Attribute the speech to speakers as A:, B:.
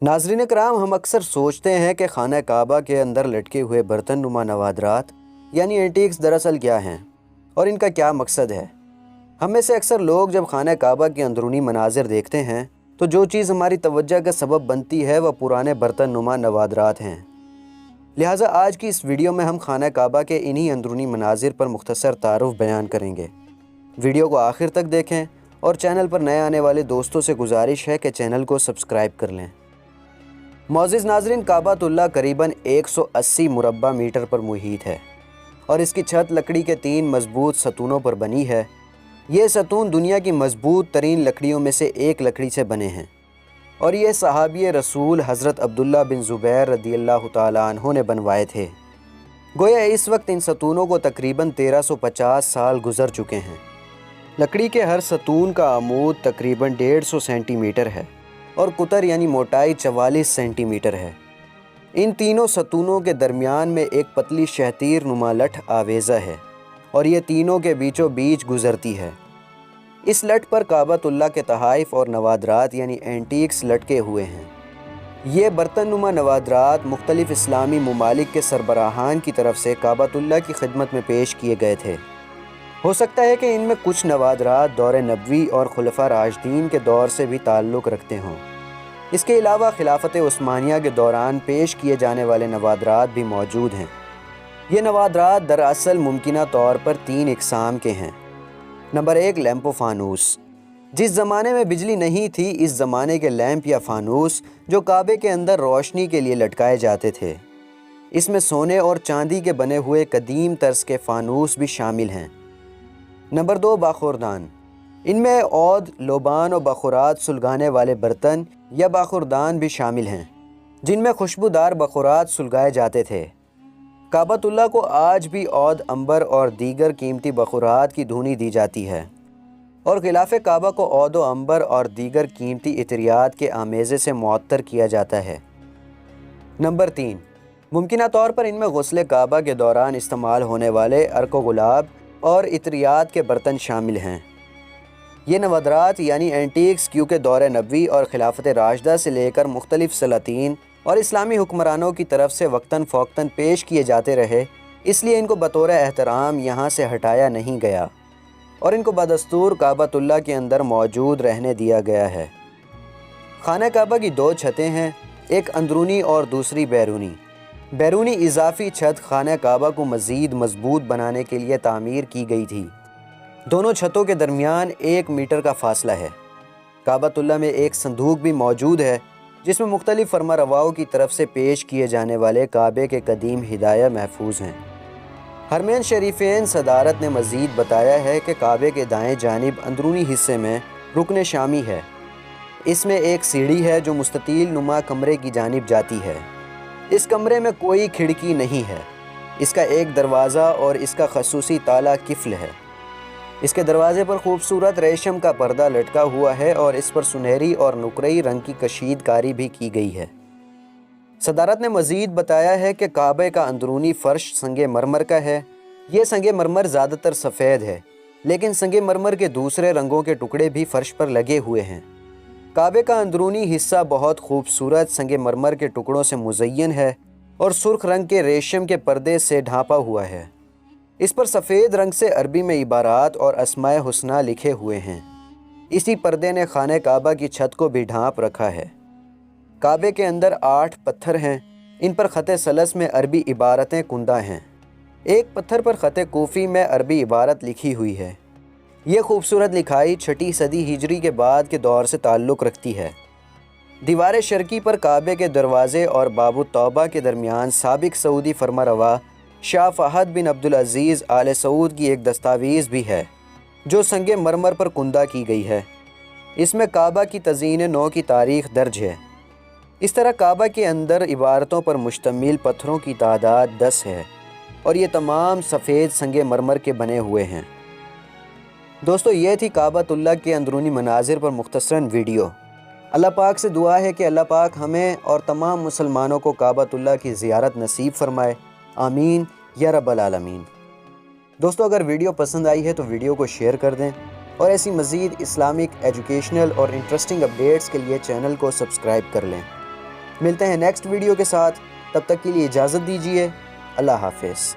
A: ناظرین کرام، ہم اکثر سوچتے ہیں کہ خانہ کعبہ کے اندر لٹکے ہوئے برتن نما نوادرات یعنی اینٹیکس دراصل کیا ہیں اور ان کا کیا مقصد ہے۔ ہم میں سے اکثر لوگ جب خانہ کعبہ کے اندرونی مناظر دیکھتے ہیں تو جو چیز ہماری توجہ کا سبب بنتی ہے وہ پرانے برتن نما نوادرات ہیں۔ لہٰذا آج کی اس ویڈیو میں ہم خانہ کعبہ کے انہی اندرونی مناظر پر مختصر تعارف بیان کریں گے۔ ویڈیو کو آخر تک دیکھیں اور چینل پر نئے آنے والے دوستوں سے گزارش ہے کہ چینل کو سبسکرائب کر لیں۔ معزز ناظرین، کعبۃ اللہ قریباً 180 مربع میٹر پر محیط ہے اور اس کی چھت لکڑی کے 3 مضبوط ستونوں پر بنی ہے۔ یہ ستون دنیا کی مضبوط ترین لکڑیوں میں سے ایک لکڑی سے بنے ہیں اور یہ صحابی رسول حضرت عبداللہ بن زبیر رضی اللہ تعالیٰ عنہ نے بنوائے تھے۔ گویا اس وقت ان ستونوں کو تقریباً 1350 سال گزر چکے ہیں۔ لکڑی کے ہر ستون کا عمود تقریباً 150 سینٹی میٹر ہے اور قطر یعنی موٹائی 44 سینٹی میٹر ہے۔ ان تینوں ستونوں کے درمیان میں ایک پتلی شہتیر نما لٹھ آویزہ ہے اور یہ تینوں کے بیچوں بیچ گزرتی ہے۔ اس لٹھ پر کعبۃ اللہ کے تحائف اور نوادرات یعنی اینٹیکس لٹکے ہوئے ہیں۔ یہ برتن نما نوادرات مختلف اسلامی ممالک کے سربراہان کی طرف سے کعبۃ اللہ کی خدمت میں پیش کیے گئے تھے۔ ہو سکتا ہے کہ ان میں کچھ نوادرات دور نبوی اور خلفاء راشدین کے دور سے بھی تعلق رکھتے ہوں۔ اس کے علاوہ خلافت عثمانیہ کے دوران پیش کیے جانے والے نوادرات بھی موجود ہیں۔ یہ نوادرات دراصل ممکنہ طور پر 3 اقسام کے ہیں۔ نمبر 1، لیمپ و فانوس۔ جس زمانے میں بجلی نہیں تھی، اس زمانے کے لیمپ یا فانوس جو کعبے کے اندر روشنی کے لیے لٹکائے جاتے تھے۔ اس میں سونے اور چاندی کے بنے ہوئے قدیم طرز کے فانوس بھی شامل ہیں۔ نمبر 2، باخوردان۔ ان میں عود، لوبان اور بخورات سلگانے والے برتن یا باخوردان بھی شامل ہیں، جن میں خوشبودار بخورات سلگائے جاتے تھے۔ کعبۃ اللہ کو آج بھی عود، عنبر اور دیگر قیمتی بخورات کی دھونی دی جاتی ہے اور غلاف کعبہ کو عود و عنبر اور دیگر قیمتی عطریات کے آمیزے سے معطر کیا جاتا ہے۔ نمبر 3، ممکنہ طور پر ان میں غسل کعبہ کے دوران استعمال ہونے والے عرق و گلاب اور عطریات کے برتن شامل ہیں۔ یہ نوادرات یعنی اینٹیکس کیونکہ دور نبوی اور خلافت راشدہ سے لے کر مختلف سلاطین اور اسلامی حکمرانوں کی طرف سے وقتاً فوقتاً پیش کیے جاتے رہے، اس لیے ان کو بطور احترام یہاں سے ہٹایا نہیں گیا اور ان کو بدستور کعبۃ اللہ کے اندر موجود رہنے دیا گیا ہے۔ خانہ کعبہ کی 2 چھتیں ہیں، ایک اندرونی اور دوسری بیرونی۔ بیرونی اضافی چھت خانہ کعبہ کو مزید مضبوط بنانے کے لیے تعمیر کی گئی تھی۔ دونوں چھتوں کے درمیان 1 میٹر کا فاصلہ ہے۔ کعبۃ اللہ میں ایک صندوق بھی موجود ہے جس میں مختلف فرما رواؤں کی طرف سے پیش کیے جانے والے کعبے کے قدیم ہدایہ محفوظ ہیں۔ حرمین شریفین صدارت نے مزید بتایا ہے کہ کعبے کے دائیں جانب اندرونی حصے میں رکن شامی ہے۔ اس میں ایک سیڑھی ہے جو مستطیل نما کمرے کی جانب جاتی ہے۔ اس کمرے میں کوئی کھڑکی نہیں ہے۔ اس کا ایک دروازہ اور اس کا خصوصی تالا قفل ہے۔ اس کے دروازے پر خوبصورت ریشم کا پردہ لٹکا ہوا ہے اور اس پر سنہری اور نقرئی رنگ کی کشید کاری بھی کی گئی ہے۔ صدارت نے مزید بتایا ہے کہ کعبے کا اندرونی فرش سنگ مرمر کا ہے۔ یہ سنگ مرمر زیادہ تر سفید ہے، لیکن سنگ مرمر کے دوسرے رنگوں کے ٹکڑے بھی فرش پر لگے ہوئے ہیں۔ کعبے کا اندرونی حصہ بہت خوبصورت سنگ مرمر کے ٹکڑوں سے مزین ہے اور سرخ رنگ کے ریشم کے پردے سے ڈھانپا ہوا ہے۔ اس پر سفید رنگ سے عربی میں عبارات اور اسماء حسنہ لکھے ہوئے ہیں۔ اسی پردے نے خانہ کعبہ کی چھت کو بھی ڈھانپ رکھا ہے۔ کعبے کے اندر 8 پتھر ہیں۔ ان پر خط ثلث میں عربی عبارتیں کندہ ہیں۔ ایک پتھر پر خط کوفی میں عربی عبارت لکھی ہوئی ہے۔ یہ خوبصورت لکھائی 6 صدی ہجری کے بعد کے دور سے تعلق رکھتی ہے۔ دیوار شرقی پر کعبے کے دروازے اور باب التوبہ کے درمیان سابق سعودی فرما روا شاہ فہد بن عبدالعزیز آل سعود کی ایک دستاویز بھی ہے جو سنگ مرمر پر کندہ کی گئی ہے۔ اس میں کعبہ کی تزئین نو کی تاریخ درج ہے۔ اس طرح کعبہ کے اندر عبارتوں پر مشتمل پتھروں کی تعداد 10 ہے اور یہ تمام سفید سنگ مرمر کے بنے ہوئے ہیں۔ دوستو، یہ تھی کعبۃ اللہ کے اندرونی مناظر پر مختصراً ویڈیو۔ اللہ پاک سے دعا ہے کہ اللہ پاک ہمیں اور تمام مسلمانوں کو کعبۃ اللہ کی زیارت نصیب فرمائے، آمین یا رب العالمین۔ دوستو، اگر ویڈیو پسند آئی ہے تو ویڈیو کو شیئر کر دیں اور ایسی مزید اسلامک، ایجوکیشنل اور انٹرسٹنگ اپڈیٹس کے لیے چینل کو سبسکرائب کر لیں۔ ملتے ہیں نیکسٹ ویڈیو کے ساتھ، تب تک کے لیے اجازت دیجیے، اللہ حافظ۔